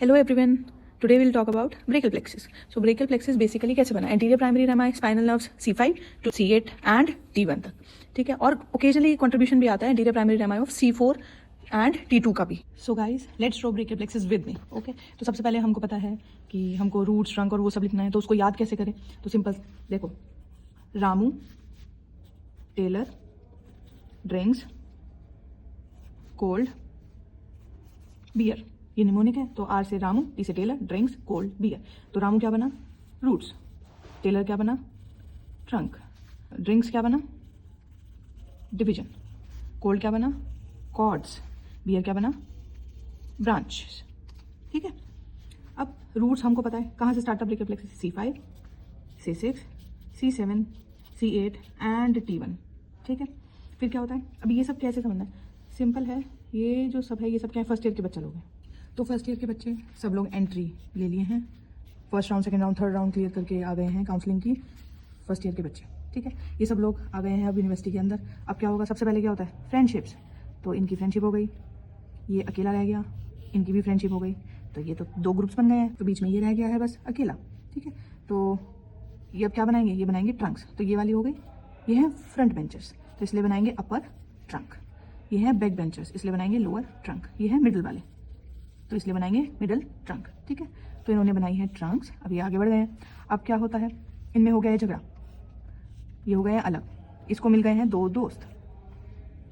Hello everyone, today will talk about brachial plexus. So brachial plexus basically कैसे बना? Anterior primary rami spinal nerves C5 to C8 and T1 तक, ठीक है. और occasionally contribution भी आता है anterior primary Ramai of C4 and T2 का भी. So guys let's draw brachial plexus with me. Okay, तो सबसे पहले हमको पता है कि हमको रूट्स, ट्रंक और वो सब लिखना है, तो उसको याद कैसे करें? तो सिंपल देखो, Ramu, tailor, drinks, cold, beer. ये निमोनिक है, तो आर से रामू, टी से टेलर, ड्रिंक्स, कोल्ड, बियर. तो रामू क्या बना? रूट्स. टेलर क्या बना? ट्रंक. ड्रिंक्स क्या बना? डिवीजन. कोल्ड क्या बना? कॉर्ड्स. बियर क्या बना? ब्रांच. ठीक है. अब रूट्स हमको पता है कहाँ से स्टार्ट था brachial plexus? C5, C6, C7, C8 and T1. ठीक है. फिर क्या होता है? अब ये सब कैसे समझना है? सिंपल है. ये जो सब है, ये सब क्या है? फर्स्ट ईयर के बच्चे लोग हैं. तो फर्स्ट ईयर के बच्चे सब लोग एंट्री ले लिए हैं. First round, second round, third round clear करके आ गए हैं काउंसलिंग की. फर्स्ट ईयर के बच्चे, ठीक है. ये सब लोग आ गए हैं अब यूनिवर्सिटी के अंदर. अब क्या होगा? सबसे पहले क्या होता है? फ्रेंडशिप्स. तो इनकी फ्रेंडशिप हो गई, ये अकेला रह गया. इनकी भी फ्रेंडशिप हो गई, तो ये तो दो ग्रुप्स बन गए हैं. तो बीच में ये रह गया है बस अकेला, ठीक है. तो ये अब क्या बनाएंगे? ये बनाएंगे ट्रंक्स. तो ये वाली हो गई. ये है फ्रंट बेंचर्स, तो इसलिए बनाएंगे अपर ट्रंक. ये है बैक बेंचर्स, इसलिए बनाएंगे लोअर ट्रंक. ये है मिडिल वाले, तो इसलिए बनाएंगे मिडिल ट्रंक. ठीक है. तो इन्होंने बनाई है ट्रंक्स. अब ये आगे बढ़ गए हैं. अब क्या होता है? इनमें हो गया है झगड़ा, ये हो गए हैं अलग. इसको मिल गए हैं दो दोस्त,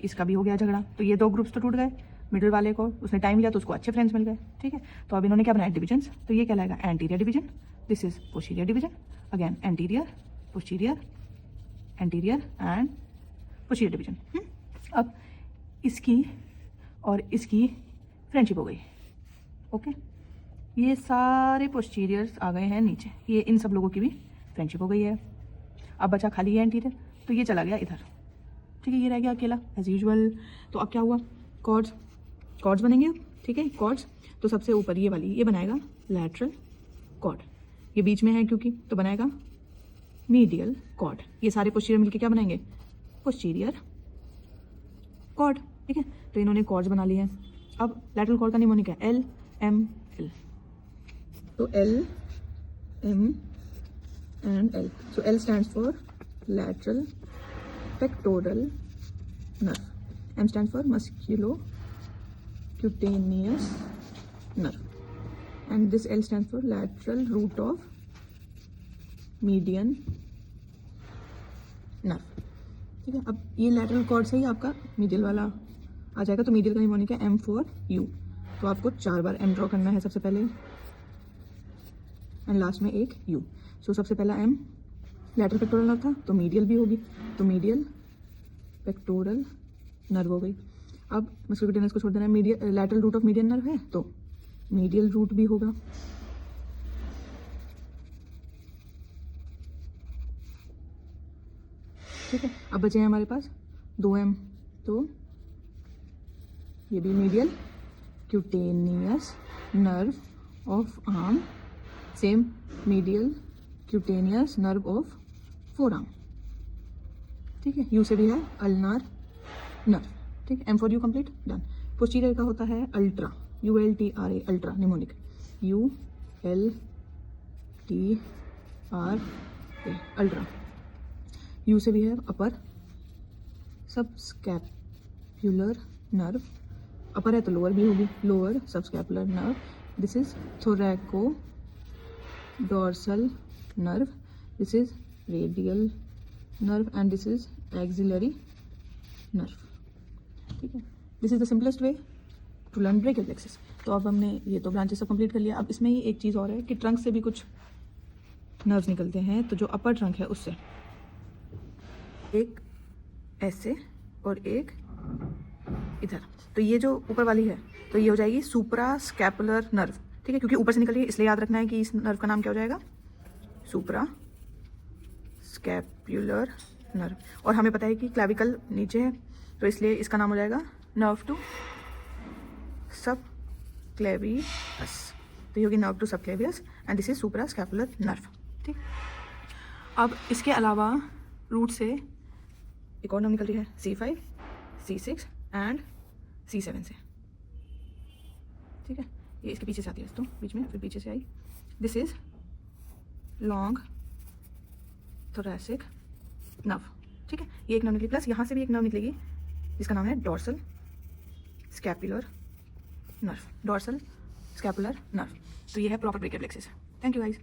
इसका भी हो गया झगड़ा. तो ये दो ग्रुप्स तो टूट गए. मिडिल वाले को उसने टाइम लिया तो उसको अच्छे फ्रेंड्स मिल गए. ठीक है. तो अब इन्होंने क्या बनाया? डिविजन्स. तो ये कहलाएगा anterior division. This is posterior division. Again anterior, posterior, anterior and posterior division. अब इसकी और इसकी फ्रेंडशिप हो गई. ओके. ये सारे पोस्टीरियर्स आ गए हैं नीचे. ये इन सब लोगों की भी फ्रेंडशिप हो गई है. अब बचा खाली है एंटीरियर, तो ये चला गया इधर. ठीक है. ये रह गया अकेला एज यूजुअल. तो अब क्या हुआ? कॉर्ड्स. कॉर्ड्स बनेंगे. ठीक है. कॉर्ड्स. तो सबसे ऊपर ये वाली, ये बनाएगा लैटरल कॉर्ड. ये बीच में है क्योंकि, तो बनाएगा मीडियल कॉर्ड. ये सारे पोस्टीरियर मिलके क्या बनाएंगे? Posterior cord. ठीक है. तो इन्होंने कॉर्ड्स बना लिए हैं. अब लैटरल कॉर्ड का निमोनिक है LML. तो L, M and L. So L stands for lateral pectoral nerve. M stands for musculocutaneous nerve. And this L stands for lateral root of median nerve. ठीक है. अब ये लैटरल कॉर्ड से ही आपका medial वाला आ जाएगा. तो मीडियल का निमोनिक है M4U. तो आपको 4 बार M ड्रॉ करना है सबसे पहले, एंड लास्ट में एक U. सो सबसे पहला M लैटरल पेक्टोरल नर्व था, तो मीडियल भी होगी. तो मीडियल पेक्टोरल नर्व हो गई. अब मस्कुलोक्यूटेनियस को छोड़ देना है. Medial lateral root of median nerve है, तो मीडियल रूट भी होगा. ठीक है. अब बचे हैं हमारे पास 2 M. तो ये भी medial cutaneous nerve of arm, same medial cutaneous nerve of four arm. ठीक है. यू से भी है अल्नार नर्व. ठीक है. M4U complete, done. पोस्टीरियर का होता है ultra, ULTRA, ultra mnemonic. ULTRA, ultra. You से भी है अपर सबस्कैपुलर नर्व. अपर है तो लोअर भी होगी, lower subscapular nerve. This is thoracodorsal nerve. This is radial nerve and this is axillary nerve. ठीक है. This is the simplest way to learn brachial plexus. तो अब हमने ये तो ब्रांचेस सब कंप्लीट कर लिया. अब इसमें ही एक चीज़ और है कि ट्रंक से भी कुछ नर्व्स निकलते हैं. तो जो अपर ट्रंक है उससे एक ऐसे और एक इधर. तो ये जो ऊपर वाली है, तो ये हो जाएगी सुप्रा स्कैपुलर नर्व. ठीक है. क्योंकि ऊपर से निकल रही है, इसलिए याद रखना है कि इस नर्व का नाम क्या हो जाएगा? सुप्रा स्कैपुलर नर्व. और हमें पता है कि क्लैविकल नीचे है, तो इसलिए इसका नाम हो जाएगा नर्व टू सब क्लेवियस. तो ये होगी नर्व टू सब Clavius and this is supra scapular nerve. ठीक. अब इसके अलावा रूट से एक और नर्व निकल रही है C5, C6 एंड C7 से. ठीक है. ये इसके पीछे से आती है तो बीच में, फिर पीछे से आई। This is long thoracic nerve, ठीक है। ये एक नर्व निकली, प्लस यहाँ से भी एक नर्व निकलेगी जिसका नाम है dorsal scapular nerve, dorsal scapular nerve. तो ये है proper brachial plexus. Thank you guys.